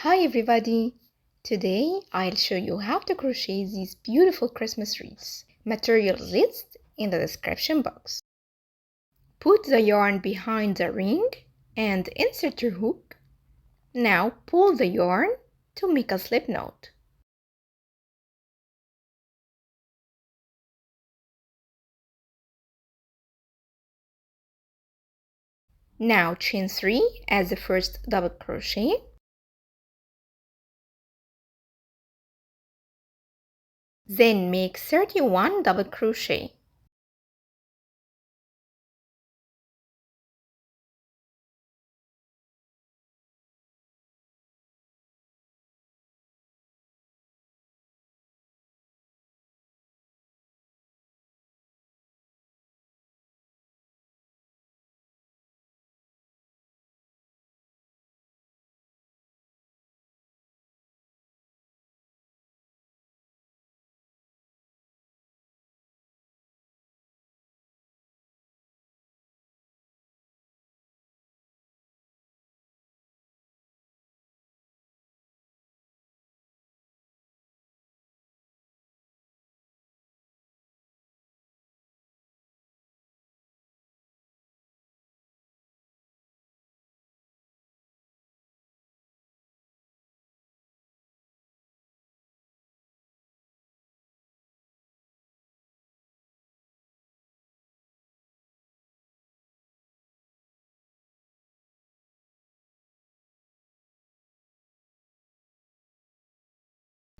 Hi everybody! Today I'll show you how to crochet these beautiful Christmas wreaths. Material list in the description box. Put the yarn behind the ring and insert your hook. Now pull the yarn to make a slip knot. Now chain 3 as the first double crochet. Then make 31 double crochet.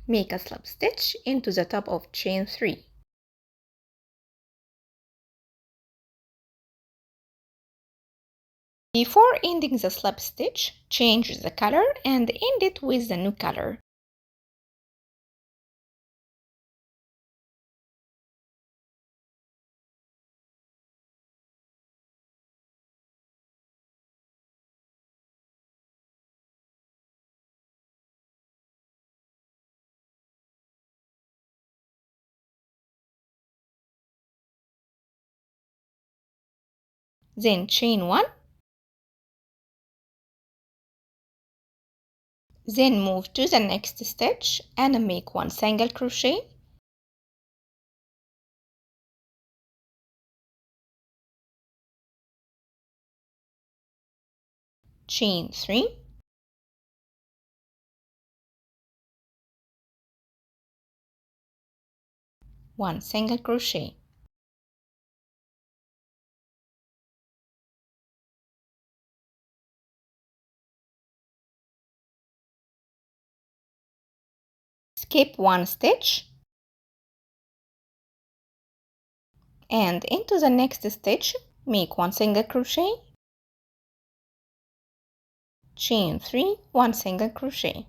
Make a slip stitch into the top of chain 3. Before ending the slip stitch, change the color and end it with the new color. Then chain 1. Then move to the next stitch and make 1 single crochet. Chain 3. One single crochet. Skip 1 stitch and into the next stitch make 1 single crochet, chain 3, 1 single crochet.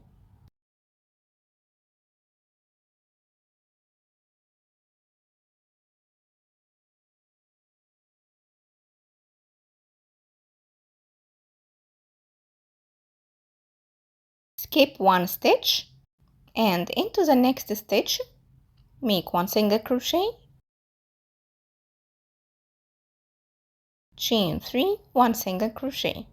Skip 1 stitch and into the next stitch make 1 single crochet, chain 3, 1 single crochet.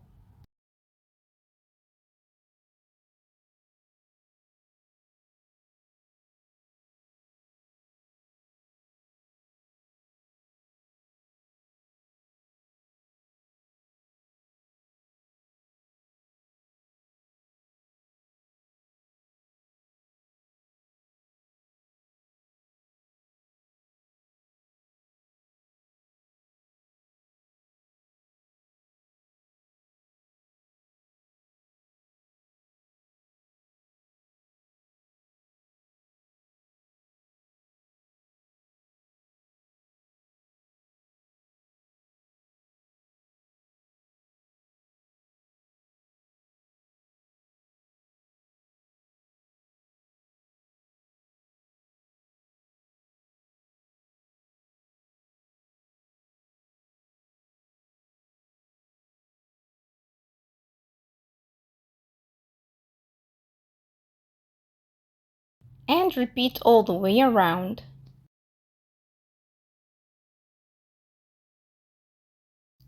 And repeat all the way around.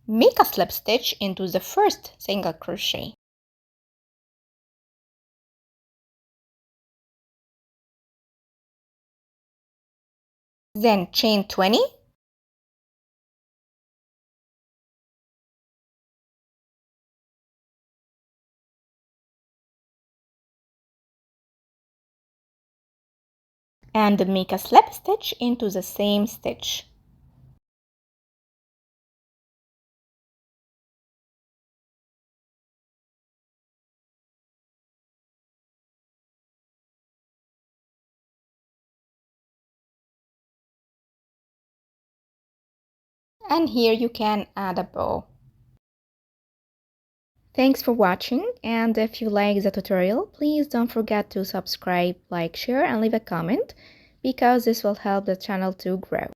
Make a slip stitch into the first single crochet. Then chain 20. And make a slip stitch into the same stitch. And here you can add a bow. Thanks for watching, and if you like the tutorial, please don't forget to subscribe, like, share, and leave a comment because this will help the channel to grow.